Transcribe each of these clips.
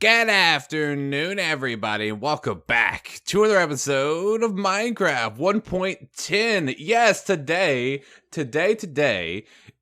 Good afternoon, everybody, and welcome back to another episode of Minecraft 1.10. Yes, today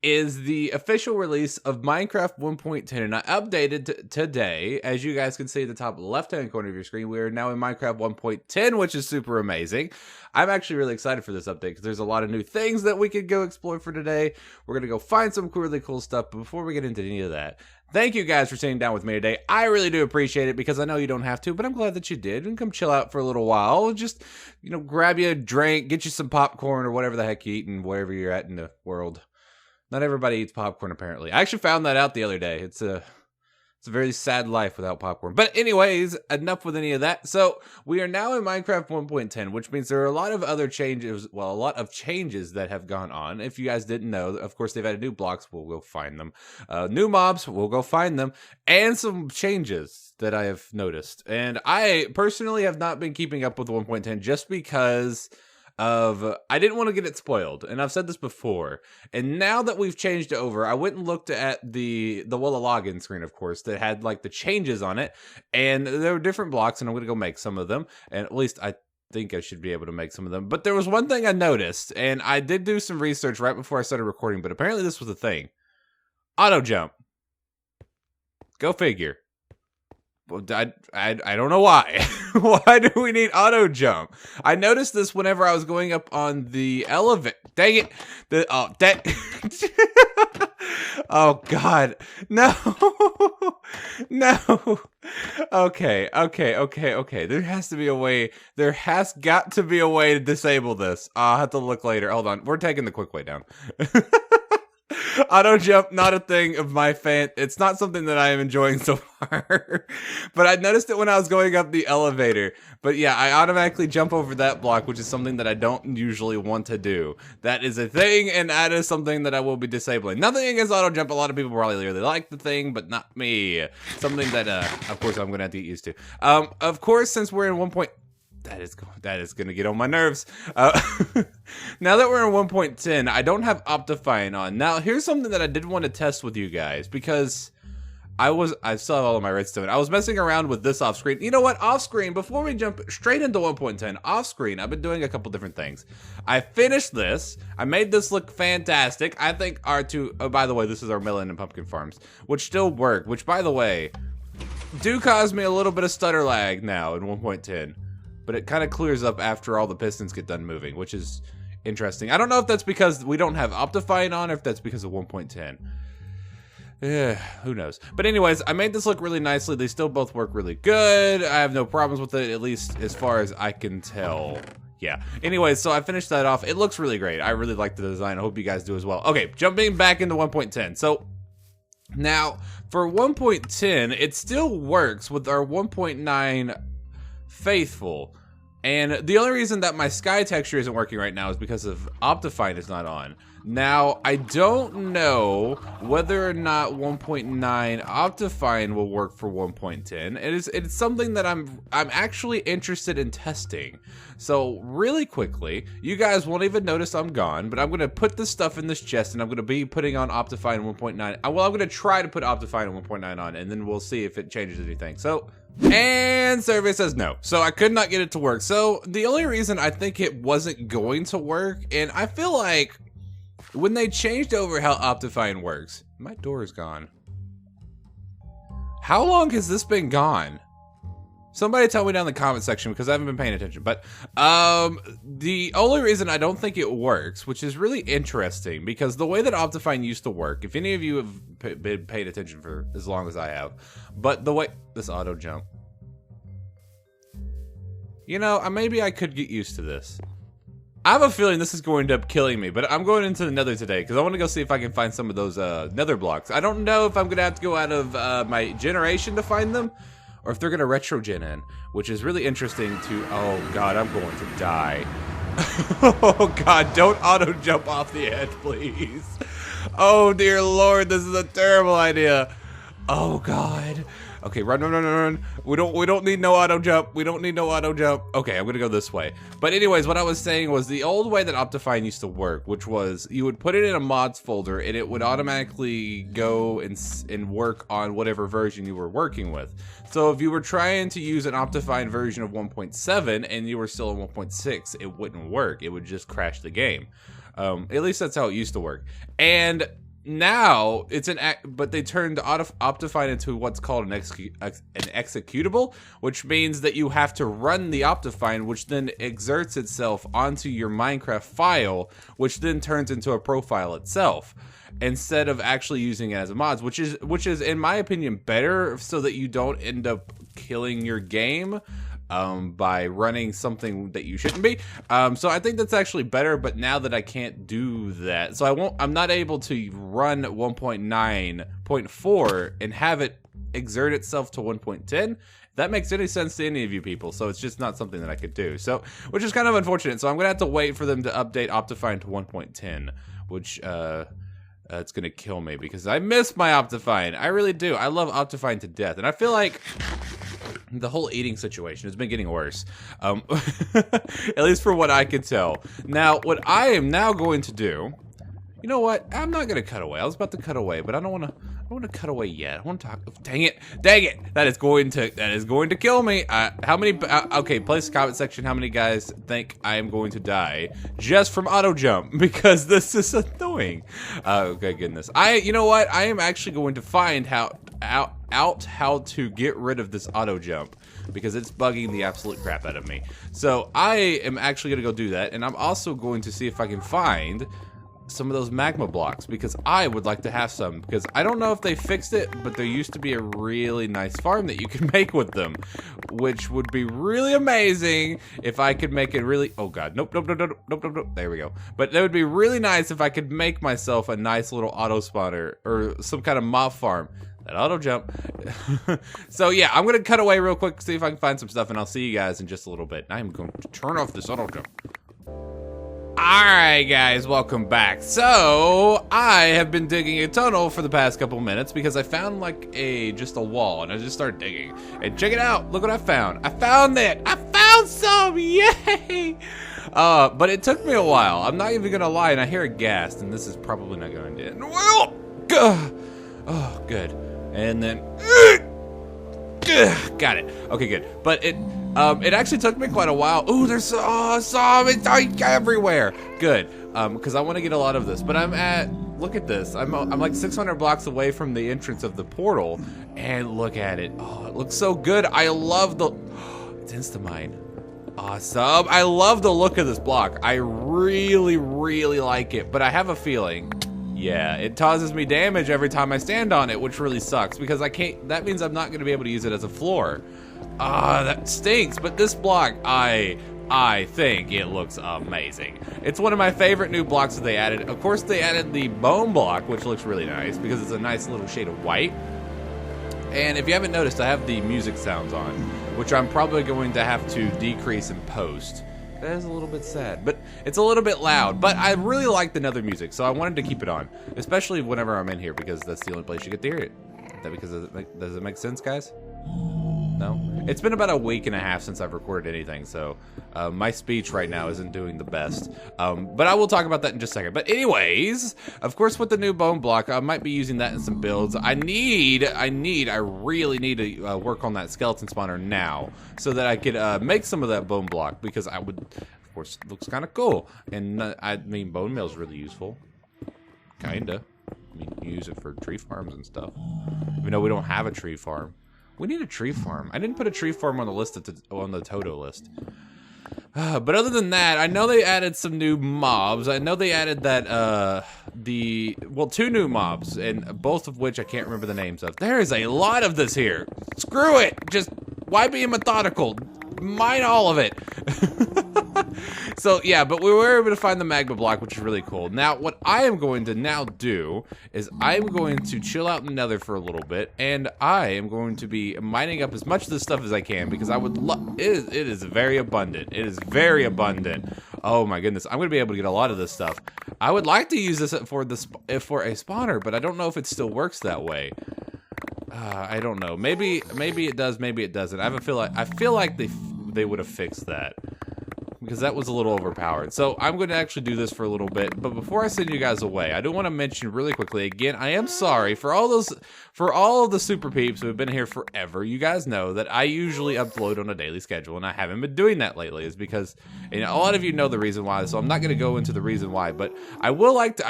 is the official release of Minecraft 1.10, and I updated today. As you guys can see at the top left-hand corner of your screen, we are now in Minecraft 1.10, which is super amazing. I'm actually really excited for this update because there's a lot of new things that we could go explore for today. We're going to go find some really cool stuff, but before we get into any of that, thank you guys for sitting down with me today. I really do appreciate it because I know you don't have to, but I'm glad that you did. And come chill out for a little while. Just, grab you a drink, get you some popcorn or whatever the heck you eat and wherever you're at in the world. Not everybody eats popcorn, apparently. I actually found that out the other day. It's a very sad life without popcorn. But anyways, enough with any of that. So we are now in Minecraft 1.10, which means there are a lot of other changes. Well, a lot of changes that have gone on. If you guys didn't know, of course, they've added new blocks. We'll go find them. New mobs. We'll go find them. And some changes that I have noticed. And I personally have not been keeping up with 1.10 just because I didn't want to get it spoiled, and I've said this before. And now that we've changed over, I went and looked at the login screen, of course, that had like the changes on it, and there were different blocks, and I'm gonna go make some of them, and at least I think I should be able to make some of them. But there was one thing I noticed, and I did do some research right before I started recording, but apparently this was a thing. Auto jump. Go figure. Well, I don't know why. Why do we need auto jump? I noticed this whenever I was going up on the elevator. Dang it! Oh God, no, no. Okay. There has to be a way. There has got to be a way to disable this. I'll have to look later. Hold on, we're taking the quick way down. Auto jump, not a thing of my fan. It's not something that I am enjoying so far. But I noticed it when I was going up the elevator. But yeah, I automatically jump over that block, which is something that I don't usually want to do. That is a thing, and that is something that I will be disabling. Nothing against auto jump. A lot of people probably really like the thing, but not me. Something that, of course, I'm going to have to get used to. Of course, since we're in 1. That is going to get on my nerves. Now that we're in 1.10, I don't have Optifine on. Now, here's something that I did want to test with you guys, because I still have all of my redstone. I was messing around with this off screen. You know what? Off screen, before we jump straight into 1.10, off screen, I've been doing a couple different things. I finished this. I made this look fantastic. I think oh, by the way, this is our melon and pumpkin farms, which still work, which, by the way, do cause me a little bit of stutter lag now in 1.10. But it kind of clears up after all the pistons get done moving, which is interesting. I don't know if that's because we don't have Optifine on, or if that's because of 1.10. Who knows? But anyways, I made this look really nicely. They still both work really good. I have no problems with it, at least as far as I can tell. Yeah. Anyways, so I finished that off. It looks really great. I really like the design. I hope you guys do as well. Okay, jumping back into 1.10. So now for 1.10, it still works with our 1.9 faithful. And the only reason that my sky texture isn't working right now is because of Optifine is not on. Now, I don't know whether or not 1.9 Optifine will work for 1.10. It's something that I'm actually interested in testing. So really quickly, you guys won't even notice I'm gone, but I'm going to put this stuff in this chest, and I'm going to be putting on Optifine 1.9. Well, I'm going to try to put Optifine 1.9 on, and then we'll see if it changes anything. So, and survey says no. So I could not get it to work. So the only reason I think it wasn't going to work, and I feel like when they changed over how Optifine works, my door is gone. How long has this been gone? Somebody tell me down in the comment section, because I haven't been paying attention. But the only reason I don't think it works, which is really interesting, because the way that Optifine used to work, if any of you have been paid attention for as long as I have, but the way this auto jump, maybe I could get used to this. I have a feeling this is going to end up killing me, but I'm going into the Nether today because I want to go see if I can find some of those Nether blocks. I don't know if I'm going to have to go out of my generation to find them, or if they're going to retro gen in, which is really interesting to... Oh God, I'm going to die. Oh God, don't auto jump off the edge, please. Oh dear Lord, this is a terrible idea. Oh God. Okay, run, run, run, run. We don't need no auto jump. We don't need no auto jump. Okay, I'm gonna go this way. But anyways, what I was saying was the old way that Optifine used to work, which was you would put it in a mods folder and it would automatically go and work on whatever version you were working with. So if you were trying to use an Optifine version of 1.7 and you were still in 1.6, it wouldn't work. It would just crash the game. At least that's how it used to work. And now it's but they turned Optifine into what's called an executable, which means that you have to run the Optifine, which then exerts itself onto your Minecraft file, which then turns into a profile itself, instead of actually using it as a mods, which is in my opinion better, so that you don't end up killing your game by running something that you shouldn't be. So I think that's actually better, but now that I can't do that, so I'm not able to run 1.9.4 and have it exert itself to 1.10. If that makes any sense to any of you people, so it's just not something that I could do. So, which is kind of unfortunate. So I'm gonna have to wait for them to update Optifine to 1.10, which it's gonna kill me because I miss my Optifine. I really do. I love Optifine to death, and I feel like the whole eating situation has been getting worse, at least for what I could tell. Now, what I am now going to do, you know what? I'm not gonna cut away. I was about to cut away, but I don't want to cut away yet. I want to talk. Dang it! That is going to kill me. How many? Okay, place comment section. How many guys think I am going to die just from auto jump? Because this is annoying. Okay, goodness. You know what? I am actually going to find how to get rid of this auto jump, because it's bugging the absolute crap out of me. So I am actually gonna go do that, and I'm also going to see if I can find some of those magma blocks, because I would like to have some, because I don't know if they fixed it, but there used to be a really nice farm that you can make with them, which would be really amazing if I could make it really, oh God, nope, there we go. But that would be really nice if I could make myself a nice little auto spawner or some kind of mob farm. That auto jump. So yeah, I'm gonna cut away real quick, see if I can find some stuff, and I'll see you guys in just a little bit. I'm going to turn off this auto jump. Alright guys, welcome back. So, I have been digging a tunnel for the past couple minutes because I found like just a wall, and I just started digging. And check it out, look what I found. I found it! I found some! Yay! But it took me a while. I'm not even gonna lie, and I hear a ghast, and this is probably not going to end well. Oh, good. And then got it. Okay, good. But it actually took me quite a while. Ooh, there's some. It's everywhere. Good. Because I want to get a lot of this. But look at this. I'm like 600 blocks away from the entrance of the portal, and look at it. Oh, it looks so good. I love it's Instamine. Awesome. I love the look of this block. I really, really like it. But I have a feeling, yeah, it causes me damage every time I stand on it, which really sucks because I can't. That means I'm not going to be able to use it as a floor. That stinks. But this block, I think it looks amazing. It's one of my favorite new blocks that they added. Of course, they added the bone block, which looks really nice because it's a nice little shade of white. And if you haven't noticed, I have the music sounds on, which I'm probably going to have to decrease in post. That is a little bit sad, but it's a little bit loud. But I really like the Nether music, so I wanted to keep it on, especially whenever I'm in here, because that's the only place you get to hear it. Does it make sense, guys? No? It's been about a week and a half since I've recorded anything, so my speech right now isn't doing the best. But I will talk about that in just a second. But anyways, of course, with the new bone block, I might be using that in some builds. I really need to work on that skeleton spawner now, so that I could make some of that bone block, because I would, of course, it looks kind of cool. And I mean, bone meal is really useful. Kinda. I mean, you use it for tree farms and stuff. Even though we don't have a tree farm. We need a tree farm. I didn't put a tree farm on the list on the Toto list. But other than that, I know they added some new mobs. I know they added that two new mobs, and both of which I can't remember the names of. There is a lot of this here. Screw it. Just why be methodical? Mine all of it. So yeah, but we were able to find the magma block, which is really cool. Now, what I am going to now do is I'm going to chill out in the Nether for a little bit, and I am going to be mining up as much of this stuff as I can, because I would love. It is very abundant. It is very abundant. Oh my goodness, I'm going to be able to get a lot of this stuff. I would like to use this for a spawner, but I don't know if it still works that way. I don't know. Maybe it does. Maybe it doesn't. I feel like they would have fixed that. Because that was a little overpowered. So I'm going to actually do this for a little bit. But before I send you guys away, I do want to mention really quickly, again, I am sorry for all of the super peeps who have been here forever. You guys know that I usually upload on a daily schedule, and I haven't been doing that lately. It's because, you know, a lot of you know the reason why, so I'm not going to go into the reason why. But I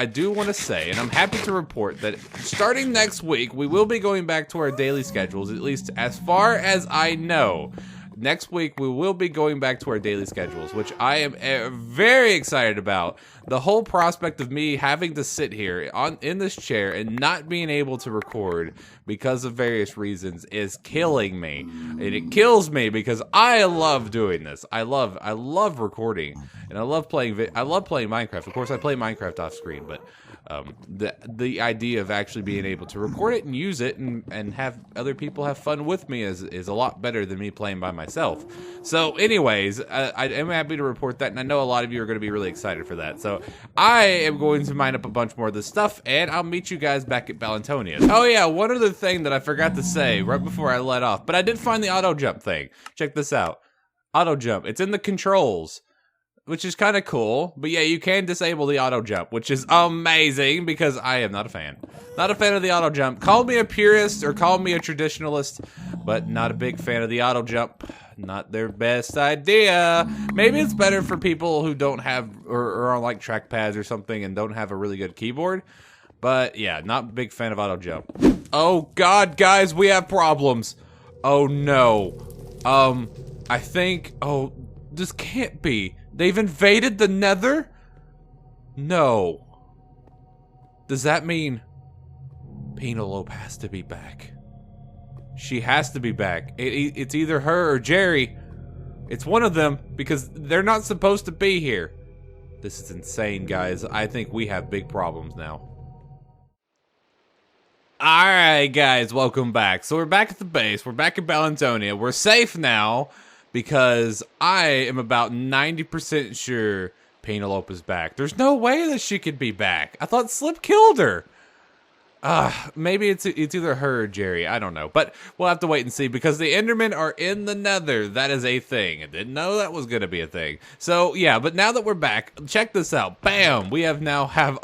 do want to say, and I'm happy to report that starting next week, we will be going back to our daily schedules, at least as far as I know. Next week, we will be going back to our daily schedules, which I am very excited about. The whole prospect of me having to sit here in this chair and not being able to record because of various reasons is killing me. And it kills me because I love doing this. I love recording, and I love playing Minecraft. Of course, I play Minecraft off screen, but the idea of actually being able to record it and use it and have other people have fun with me is a lot better than me playing by myself. So anyways, I am happy to report that, and I know a lot of you are going to be really excited for that. So I am going to mine up a bunch more of this stuff, and I'll meet you guys back at Ballentinelp. Oh yeah, one other thing that I forgot to say right before I let off, but I did find the auto jump thing. Check this out. Auto jump. It's in the controls, which is kind of cool. But yeah, you can disable the auto jump, which is amazing because I am not a fan. Not a fan of the auto jump. Call me a purist or call me a traditionalist, but not a big fan of the auto jump. Not their best idea. Maybe it's better for people who don't have or are on like trackpads or something and don't have a really good keyboard. But yeah, not a big fan of auto jump. Oh God, guys, we have problems. Oh no. I think, oh, this can't be. They've invaded the Nether? No. Does that mean Penelope has to be back? She has to be back. It's either her or Jerry. It's one of them because they're not supposed to be here. This is insane, guys. I think we have big problems now. Alright, guys, welcome back. So we're back at the base. We're back at Ballentinelp. We're safe now because I am about 90% sure Penelope is back. There's no way that she could be back. I thought Slip killed her. Maybe it's either her or Jerry. I don't know. But we'll have to wait and see because the Endermen are in the Nether. That is a thing. I didn't know that was going to be a thing. So, yeah, but now that we're back, check this out. Bam! We have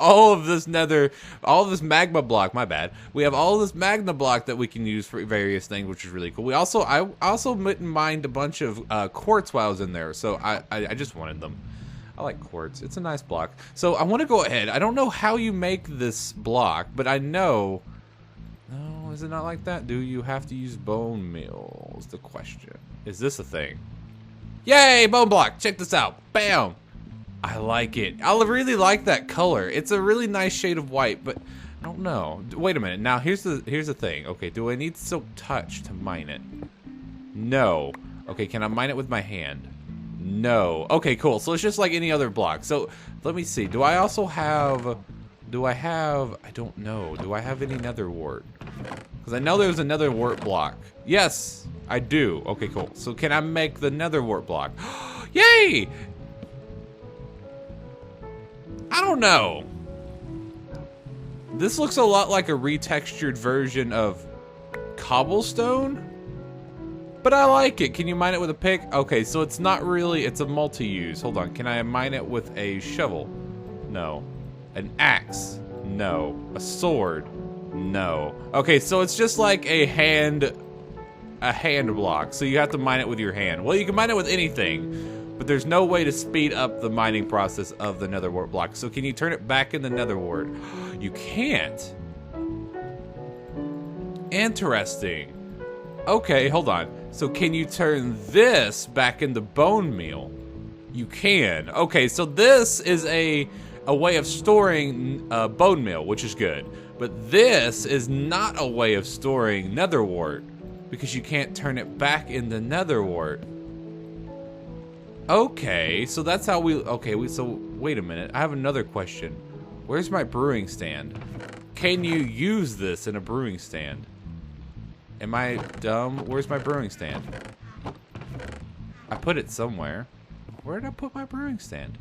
all of this Nether, all of this magma block. My bad. We have all of this magma block that we can use for various things, which is really cool. I also mined a bunch of quartz while I was in there, so I just wanted them. I like quartz. It's a nice block. So I want to go ahead. I don't know how you make this block, but I know... No, is it not like that? Do you have to use bone meal is the question. Is this a thing? Yay, bone block. Check this out. Bam. I like it. I really like that color. It's a really nice shade of white, but I don't know. Wait a minute. Now, here's the thing. Okay, do I need silk touch to mine it? No. Okay, can I mine it with my hand? No. Okay, cool. So it's just like any other block. So let me see. I don't know. Do I have any nether wart? Because I know there's a nether wart block. Yes, I do. Okay, cool. So can I make the nether wart block? Yay! I don't know. This looks a lot like a retextured version of cobblestone. But I like it. Can you mine it with a pick? Okay, so it's not really, it's a multi-use. Hold on, can I mine it with a shovel? No. An axe? No. A sword? No. Okay, so it's just like a hand block. So you have to mine it with your hand. Well, you can mine it with anything, but there's no way to speed up the mining process of the nether wart block. So can you turn it back in the nether wart? You can't. Interesting. Okay, hold on. So can you turn this back into bone meal? You can. Okay, so this is a way of storing bone meal, which is good. But this is not a way of storing nether wart because you can't turn it back into nether wart. Okay, so that's how we... Okay, so wait a minute. I have another question. Where's my brewing stand? Can you use this in a brewing stand? Am I dumb? Where's my brewing stand? I put it somewhere. Where did I put my brewing stand?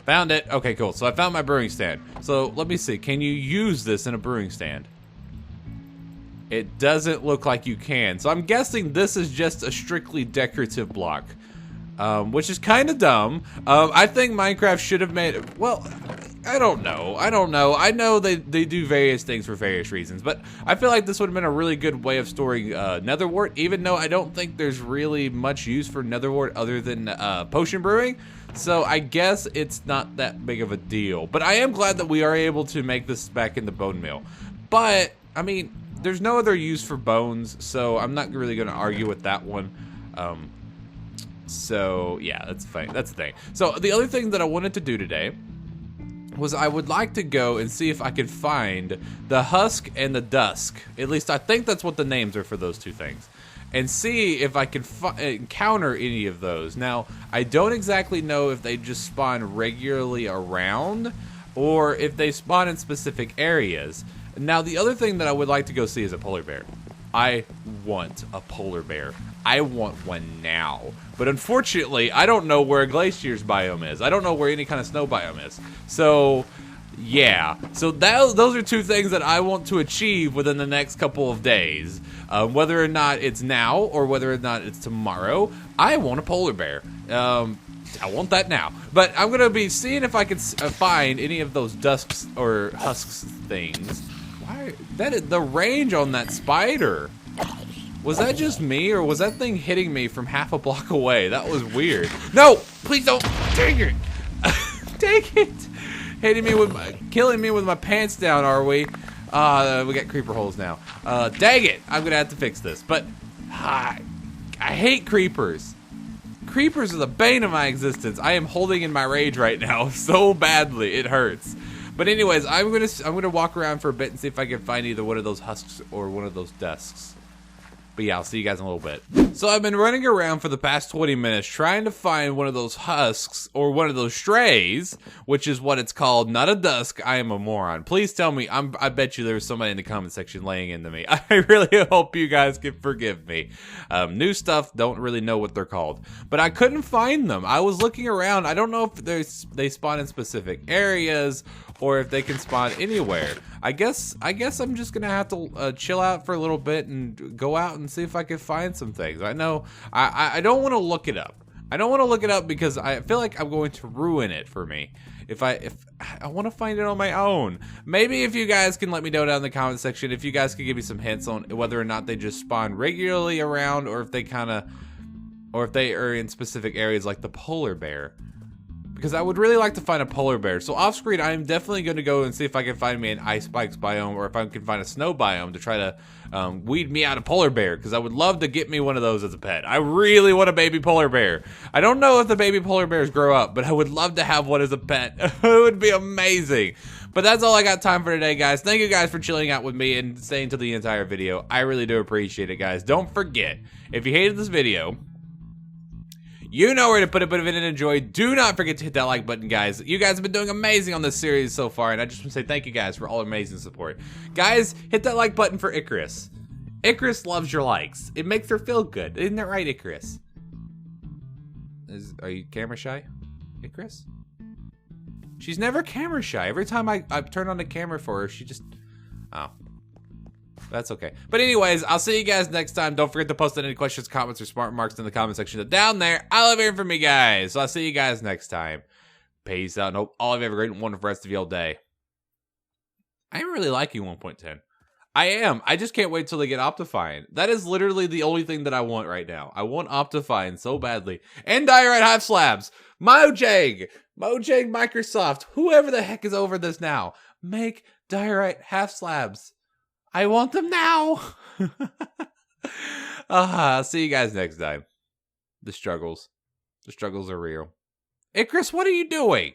Found it. Okay, cool. So I found my brewing stand. So let me see. Can you use this in a brewing stand? It doesn't look like you can. So I'm guessing this is just a strictly decorative block. Which is kind of dumb. I think Minecraft should have made it. Well, I don't know. I know they do various things for various reasons, but I feel like this would have been a really good way of storing nether wart, even though I don't think there's really much use for nether wart other than potion brewing. So I guess it's not that big of a deal. But I am glad that we are able to make this back in the bone meal. But, I mean, there's no other use for bones, so I'm not really going to argue with that one. So, yeah, that's fine. That's the thing. So, the other thing that I wanted to do today was I would like to go and see if I could find the husk and the dusk. At least I think that's what the names are for those two things. And see if I can encounter any of those. Now, I don't exactly know if they just spawn regularly around or if they spawn in specific areas. Now, the other thing that I would like to go see is a polar bear. I want a polar bear. I want one now. But unfortunately, I don't know where a glacier's biome is. I don't know where any kind of snow biome is. So, yeah. So those are two things that I want to achieve within the next couple of days. Whether or not it's now or whether or not it's tomorrow, I want a polar bear. I want that now. But I'm going to be seeing if I can find any of those dusks or husks things. Why? That is the range on that spider. Was that just me, or was that thing hitting me from half a block away? That was weird. No! Please don't! Dang it! Dang it! Hitting me with killing me with my pants down, are we? We got creeper holes now. Dang it! I'm gonna have to fix this. But, I hate creepers. Creepers are the bane of my existence. I am holding in my rage right now so badly. It hurts. But anyways, I'm gonna walk around for a bit and see if I can find either one of those husks or one of those dusks. But yeah, I'll see you guys in a little bit. So I've been running around for the past 20 minutes trying to find one of those husks or one of those strays, which is what it's called, not a dusk. I am a moron. Please tell me, I bet you there's somebody in the comment section laying into me. I really hope you guys can forgive me. New stuff, don't really know what they're called. But I couldn't find them. I was looking around. I don't know if they spawn in specific areas or if they can spawn anywhere. I guess I'm just gonna have to chill out for a little bit and go out and see if I can find some things. I know I don't want to look it up. I don't want to look it up because I feel like I'm going to ruin it for me. If I want to find it on my own. Maybe if you guys can let me know down in the comment section, if you guys could give me some hints on whether or not they just spawn regularly around, or if they are in specific areas like the polar bear. Because I would really like to find a polar bear. So off screen, I am definitely going to go and see if I can find me an ice spikes biome, or if I can find a snow biome to try to weed me out a polar bear. Because I would love to get me one of those as a pet. I really want a baby polar bear. I don't know if the baby polar bears grow up, but I would love to have one as a pet. It would be amazing. But that's all I got time for today, guys. Thank you guys for chilling out with me and staying to the entire video. I really do appreciate it, guys. Don't forget, if you hated this video, you know where to put a bit of it in and enjoy. Do not forget to hit that like button, guys. You guys have been doing amazing on this series so far, and I just want to say thank you guys for all amazing support. Guys, hit that like button for Icarus. Icarus loves your likes. It makes her feel good. Isn't that right, Icarus? Are you camera shy, Icarus? She's never camera shy. Every time I turn on the camera for her, she just... Oh. That's okay. But anyways, I'll see you guys next time. Don't forget to post any questions, comments, or smart marks in the comment section down there. I love hearing from you guys. So I'll see you guys next time. Peace out, and hope all of you have a great and wonderful rest of your day. I am really liking 1.10. I am. I just can't wait till they get Optifine. That is literally the only thing that I want right now. I want Optifine so badly. And Diorite Half Slabs. Mojang, Microsoft, whoever the heck is over this now. Make Diorite Half Slabs. I want them now. I'll see you guys next time. The struggles are real. Icarus, what are you doing?